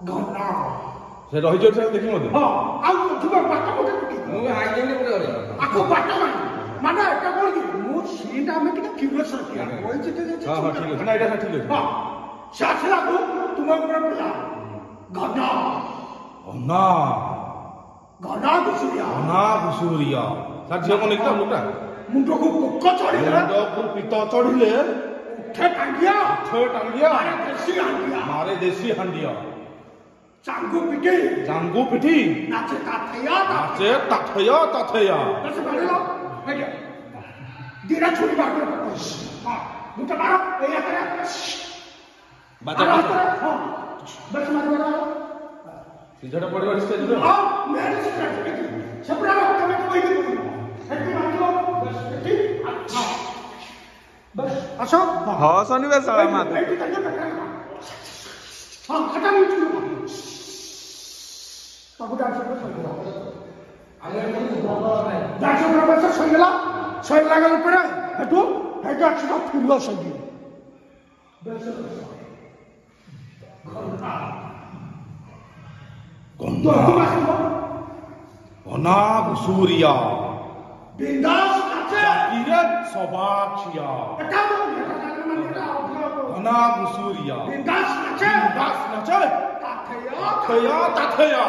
घना ସେ ରହିଯିବ ସେ ଦେଖି ମଧ୍ୟ ହଁ ଆଉ ଯିବ ବାଟ ଗୋଟେ ପିଟି ମୁଁ ହାଇ ଦେଉନି ଗୋଟେ ଆକୁ ବାଟ ମାନେ ଏଟା କଣ କି ମୁଁ ସେଇଟା ଆମେ ଟିକେ କ୍ୟୁରିୟସ୍ ରଖିବା କହିଛି ଯେ ହଁ ହଁ ଠିକ ଅଛି ନା ଏଇଟା ଠିକ ଅଛି ହଁ ସେ ଆସିଲାକୁ ତୁମ ଉପରେ ପିଲା ଘନା ଘନା ଘନା ଘୁଷୁରିଆ ତାର ଝିଅ କଣ ନେଇକି ଲୋକଟା ମୁଣ୍ଡକୁ ପୋକ ଚଢିଲେ ମୁଣ୍ଡକୁ ପିତ ଚଢିଲେ ଉଠେ ଟାଙ୍ଗିଆ ମାରେ ଦେଶୀ ହାଣ୍ଡିଆ ଚାଙ୍ଗୁ ପିଟି ନାଚେ ତାଥୟା ବସ ମାରିଲ ଆଜ୍ଞା ଦିଟା ଛୁରୀ ବାଟ ହଁ ଗୋଟେ ମାର ଏଇ ହାତରେ ବାଜା ହଁ ବସ ମାରିବ ସିଝାଟା ପଡିବ ଷ୍ଟେଜରେ ହଁ ମେନ୍ ଷ୍ଟ୍ରେଚ ସେପରା ତମେ କହିବି ସେଠି ମାରିବ ବସ ଏଠି ହଁ बस असो हाँ सोनी बस साला मार हाँ खटा नहीं चुका बाबू डांस कर सकते डांस कर बस सही लगा ऊपर है तो है का अच्छा फुल्ला सही बस घना घुसूरिया बिंदास नाचे किरत सबाचिया घना घुसूरिया बिंदास नाचे ताथया